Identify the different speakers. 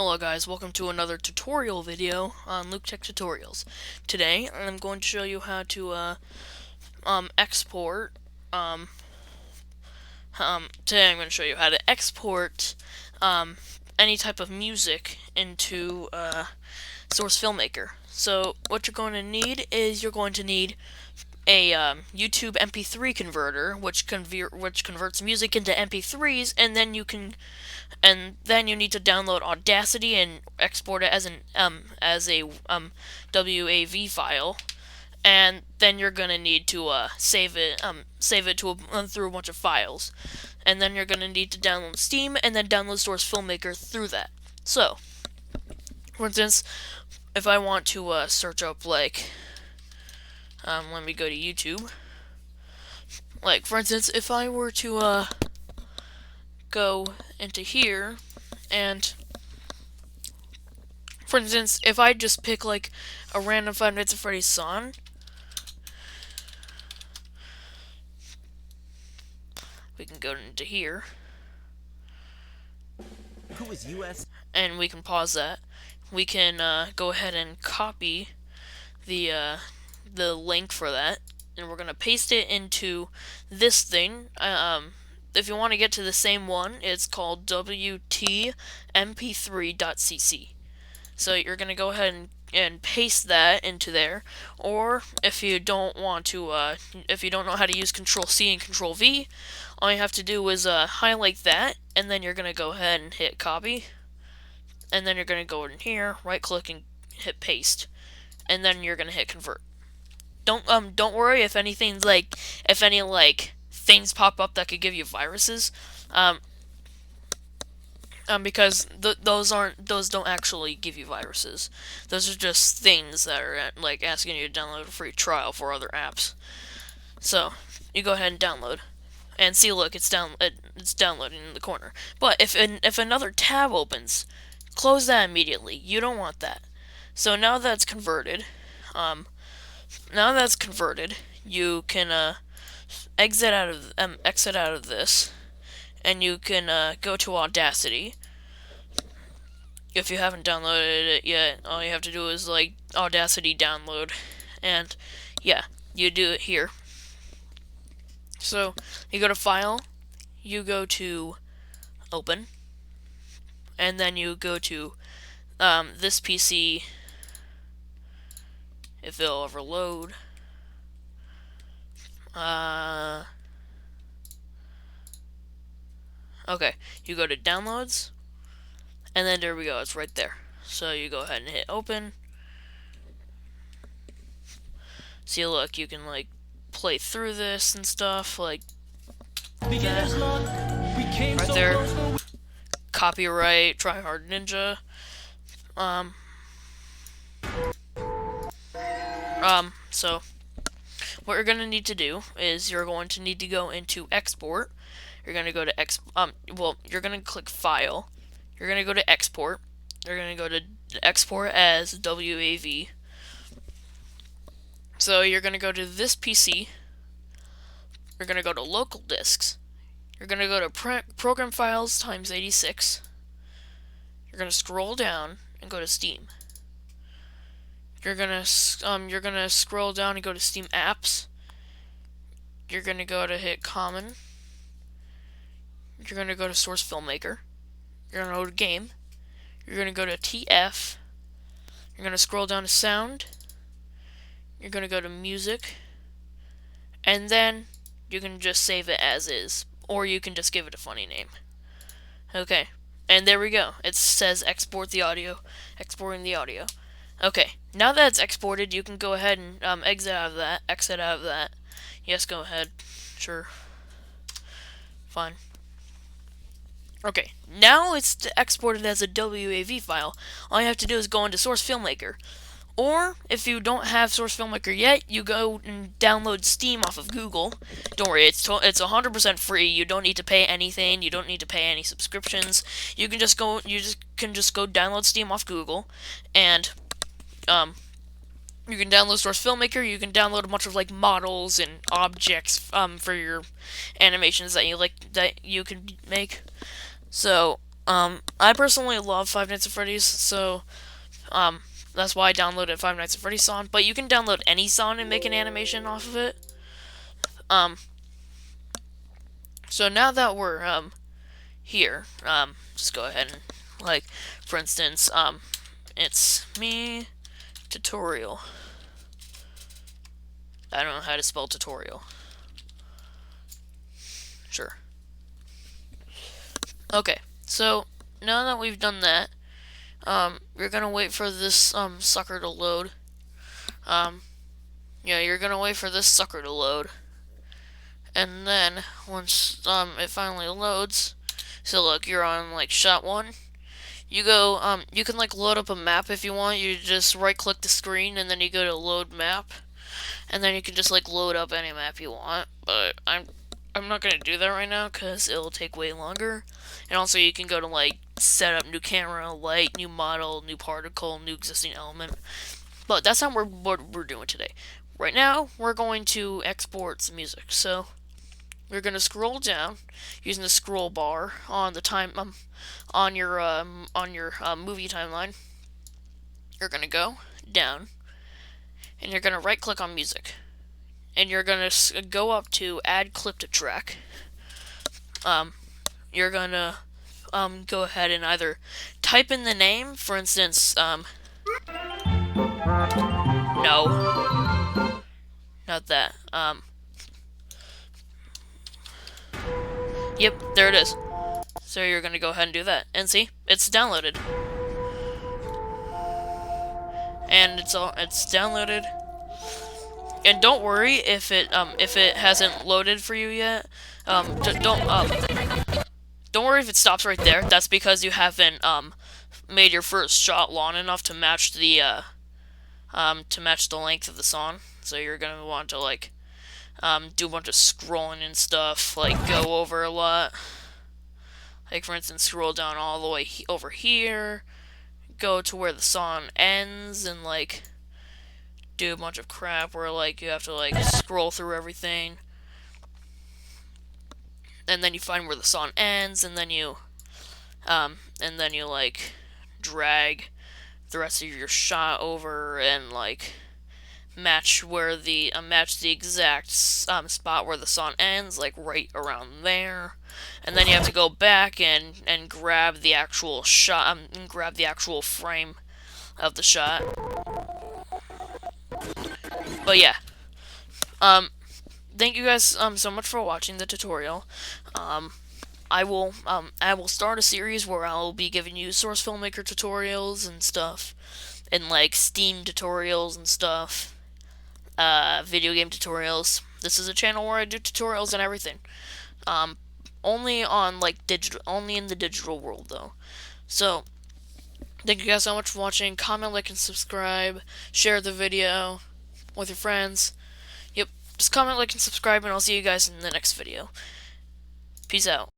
Speaker 1: Hello guys, welcome to another tutorial video on Luke Tech Tutorials. Today I'm going to show you how to export today I'm going to show you how to export any type of music into Source Filmmaker. So what you're going to need is you're going to need a YouTube MP3 converter, which converts music into MP3s, and then you need to download Audacity and export it as a WAV file, and then you're gonna need to save it to through a bunch of files, and then you're gonna need to download Steam and then download Source Filmmaker through that. So, for instance, if I want to search up let me go to YouTube. Like, for instance, if I were to go into here, and for instance, if I just pick like a random 5 Nights at Freddy's song, we can go into here,
Speaker 2: Who is US?
Speaker 1: and we can pause that. We can go ahead and copy the link for that, and we're gonna paste it into this thing. If you want to get to the same one, it's called wtmp3.cc. So you're gonna go ahead and paste that into there, or if you don't want to, if you don't know how to use Control C and Control V, all you have to do is highlight that, and then you're gonna go ahead and hit copy, and then you're gonna go in here, right click and hit paste, and then you're gonna hit convert. Don't worry if any things pop up that could give you viruses, because those don't actually give you viruses. Those are just things that are like asking you to download a free trial for other apps. So you go ahead and download, and see, look, it's downloading in the corner. But if another tab opens, close that immediately. You don't want that. So now that's converted, you can exit out of this, and you can go to Audacity. If you haven't downloaded it yet, all you have to do is like Audacity download, and yeah, you do it here. So you go to File, you go to Open, and then you go to this PC, if it'll ever load. Okay, you go to Downloads, and then there we go, it's right there. So you go ahead and hit Open. See, look, you can like play through this and stuff, like that. Right there. Copyright, Try Hard Ninja. So what you're gonna need to do is you're going to need to go into Export. You're gonna go to you're gonna click File. You're gonna go to Export. You're gonna go to Export as WAV. So you're gonna go to this PC. You're gonna go to Local Disks. You're gonna go to Program Files times 86. You're gonna scroll down and go to Steam. You're gonna scroll down and go to Steam Apps. You're gonna go to hit Common. You're gonna go to Source Filmmaker. You're gonna go to Game. You're gonna go to TF. You're gonna scroll down to Sound. You're gonna go to Music, and then you can just save it as is, or you can just give it a funny name. Okay, and there we go. It says export the audio, exporting the audio. Okay, now that it's exported, you can go ahead and exit out of that. Yes, go ahead. Sure. Fine. Okay, now it's exported as a WAV file. All you have to do is go into Source Filmmaker. Or, if you don't have Source Filmmaker yet, you go and download Steam off of Google. Don't worry, it's 100% free. You don't need to pay anything. You don't need to pay any subscriptions. You can just go download Steam off Google, and you can download Source Filmmaker. You can download a bunch of like models and objects for your animations that you can make. So I personally love Five Nights at Freddy's, so that's why I downloaded Five Nights at Freddy's song. But you can download any song and make an animation off of it. Um, so now that we're here, just go ahead and like, for instance, it's me tutorial. I don't know how to spell tutorial. Sure. Okay, so now that we've done that, you're gonna wait for this sucker to load. Yeah, you're gonna wait for this sucker to load, and then once it finally loads, so look, you're on like shot 1. You go you can like load up a map if you want. You just right click the screen and then you go to load map, and then you can just like load up any map you want. But I'm not gonna do that right now because it'll take way longer. And also you can go to like set up new camera, light, new model, new particle, new existing element. But that's not what we're doing today. Right now we're going to export some music. So we're gonna scroll down using the scroll bar on the on your movie timeline. You're gonna go down and you're gonna right click on music, and you're gonna go up to add clip to track. You're gonna go ahead and either type in the name, for instance, no, not that. Yep, there it is. So you're gonna go ahead and do that, and see, it's downloaded, and it's downloaded. And don't worry if it hasn't loaded for you yet. Don't worry if it stops right there. That's because you haven't made your first shot long enough to match the length of the song. So you're gonna want to like do a bunch of scrolling and stuff, like go over a lot. Like for instance, scroll down all the way over here, go to where the song ends, and like do a bunch of crap where like you have to like scroll through everything, and then you find where the song ends, and then you like drag the rest of your shot over and like match the exact spot where the song ends, like right around there. And then you have to go back and grab the actual shot, and grab the actual frame of the shot. But yeah, thank you guys so much for watching the tutorial. I will start a series where I'll be giving you source filmmaker tutorials and stuff, and like Steam tutorials and stuff, video game tutorials. This is a channel where I do tutorials and everything. Only on like only in the digital world though. So thank you guys so much for watching. Comment, like, and subscribe. Share the video with your friends. Yep, just comment, like, and subscribe, and I'll see you guys in the next video. Peace out.